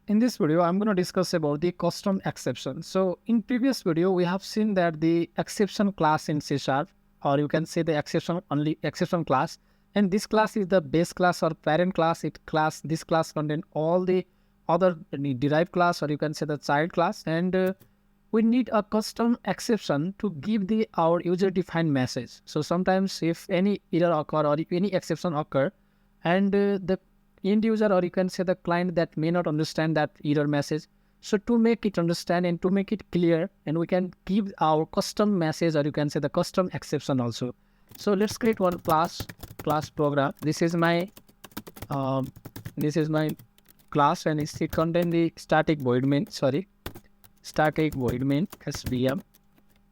In this video, I'm going to discuss about the custom exception. So in previous video, we have seen that the exception class in C Sharp, or you can say the exception class, and this class is the base class or parent class. This class contain all the other derived class, or you can say the child class, and we need a custom exception to give our user defined message. So sometimes if any error occur or if any exception occur, and the end user, or you can say the client, that may not understand that error message. So to make it understand and to make it clear, and we can give our custom message, or you can say the custom exception also. So let's create one class program. This is my class, and it contain the static void main SVM.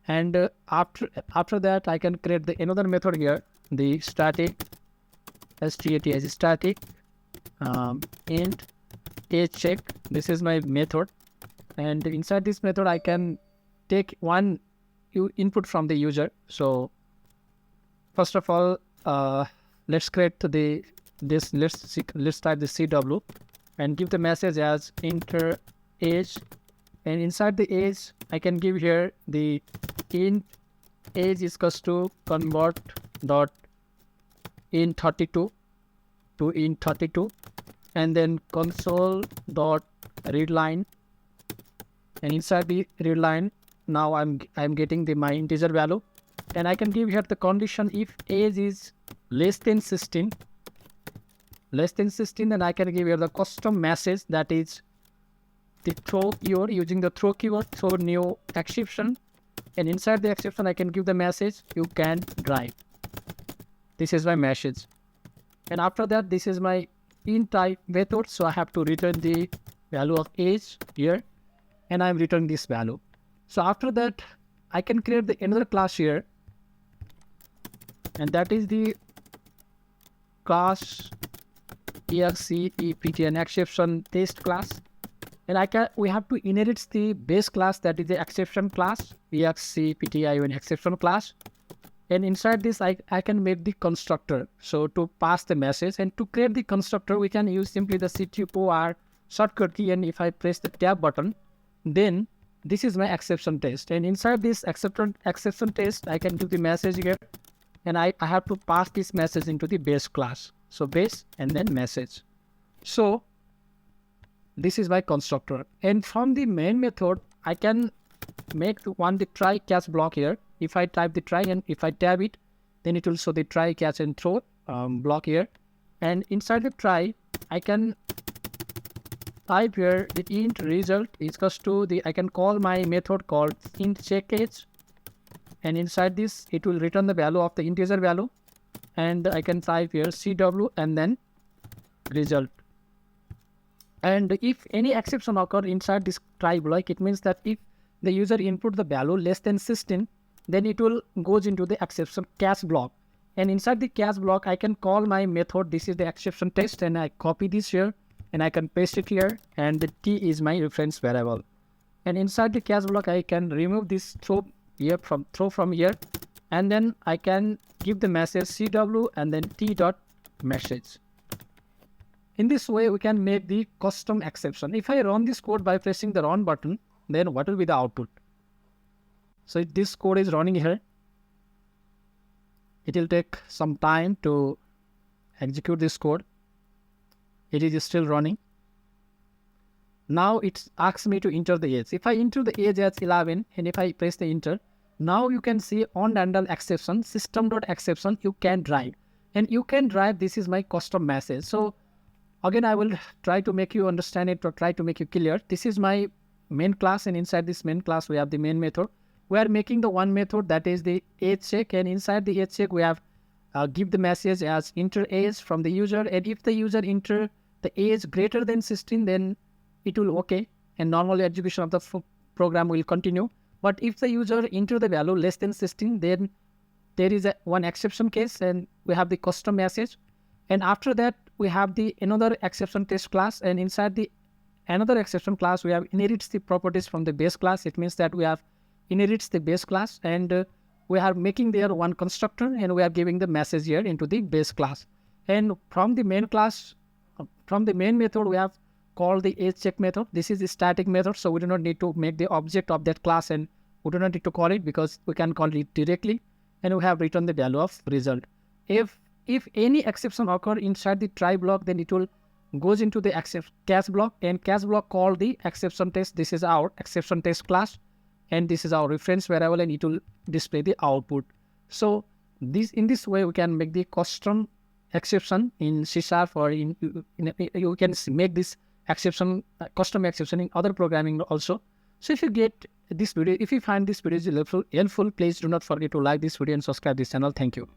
And after that, I can create the another method here, the static static int age check. This is my method, and inside this method I can take one input from the user. So first of all, let's create let's type the CW and give the message as enter age, and inside the age I can give here the int age is equals to convert dot int 32 to int 32, and then console dot read line, and inside the read line now I'm getting my integer value, and I can give here the condition if age is less than 16, then I can give here the custom message, that is the throw keyword, using the throw keyword, throw new exception, and inside the exception I can give the message you can drive. This is my message. And after that, this is my int type method. So I have to return the value of age here, and I'm returning this value. So after that, I can create another class here, and that is the class exception exception test class. And we have to inherit the base class, that is the exception class, exception exception class. And inside this, I can make the constructor, so to pass the message. And to create the constructor, we can use simply the CTOR shortcut key, and if I press the tab button, then this is my exception test. And inside this exception test, I can give the message here, and I have to pass this message into the base class. So base and then message. So this is my constructor. And from the main method, I can make the try catch block here. If I type the try and if I tab it, then it will show the try catch and throw block here. And inside the try, I can type here the int result is equals to I can call my method called int check age, and inside this it will return the value of the integer value, and I can type here CW and then result. And if any exception occur inside this try block, it means that if the user input the value less than 16, then it will goes into the exception catch block. And inside the catch block, I can call my method. This is the exception test, and I copy this here, and I can paste it here, and the T is my reference variable. And inside the catch block, I can remove this throw from here, and then I can give the message CW and then T dot message. In this way, we can make the custom exception. If I run this code by pressing the run button, then what will be the output? So this code is running here. It will take some time to execute this code. It is still running. Now it asks me to enter the age. If I enter the age as 11, and if I press the enter, now you can see on random exception, system.exception, you can drive. And you can drive, this is my custom message. So again, I will try to make you understand it, or try to make you clear. This is my main class, and inside this main class, we have the main method. We are making the one method, that is the age check, and inside the age check, we have give the message as enter age from the user. And if the user enter the age greater than 16, then it will okay, and normal execution of the program will continue. But if the user enter the value less than 16, then there is one exception case, and we have the custom message. And after that, we have another exception test class, and inside the another exception class, we have inherits the properties from the base class. It means that we have inherits the base class, and we are making there one constructor, and we are giving the message here into the base class. And from the main class, from the main method, we have call the age check method. This is the static method, so we do not need to make the object of that class, and we do not need to call it because we can call it directly, and we have written the value of result. If any exception occur inside the try block, then it will goes into the catch block, and catch block call the exception test. This is our exception test class, and this is our reference variable, and it will display the output. So in this way we can make the custom exception in C# or you can make this exception custom exception in other programming also. So if you get this video, if you find this video helpful, please do not forget to like this video and subscribe this channel. Thank you.